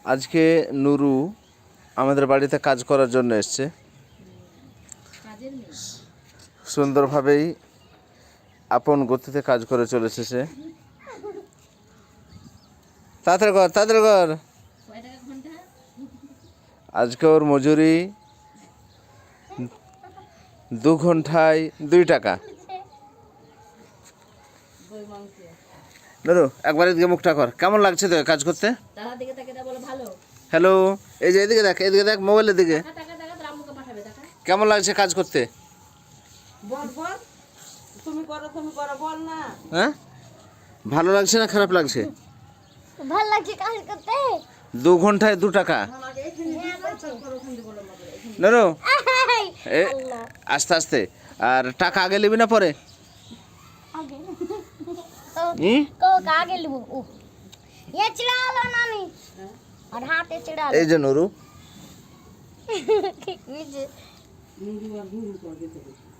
আজকে নুরু আমাদের বাড়িতে কাজ করার জন্য এসছে। সুন্দরভাবেই আপন গতিতে কাজ করে চলেছে সে। তাড়াতাড়ি কর, তাড়াতাড়ি কর। আজকে ওর মজুরি 2 ঘন্টায় 2 টাকা। নুরু একবার এদিকে মুখটা কর, কেমন লাগছে তো কাজ করতে? হ্যালো, এই যে এদিকে দেখ, এদিকে দেখ, মোবাইলের দিকে। কেমন লাগছে কাজ করতে? হ্যাঁ, ভালো লাগছে না খারাপ লাগছে? ভালো লাগছে কাজ করতে। 2 ঘন্টায় 2 টাকা। নুরু আস্তে আস্তে, আর টাকা আগে নিবি না পরে? आगे लिबो ये चिड़ा लो नानी और हाथे चिड़ा এই যে নুরু। लो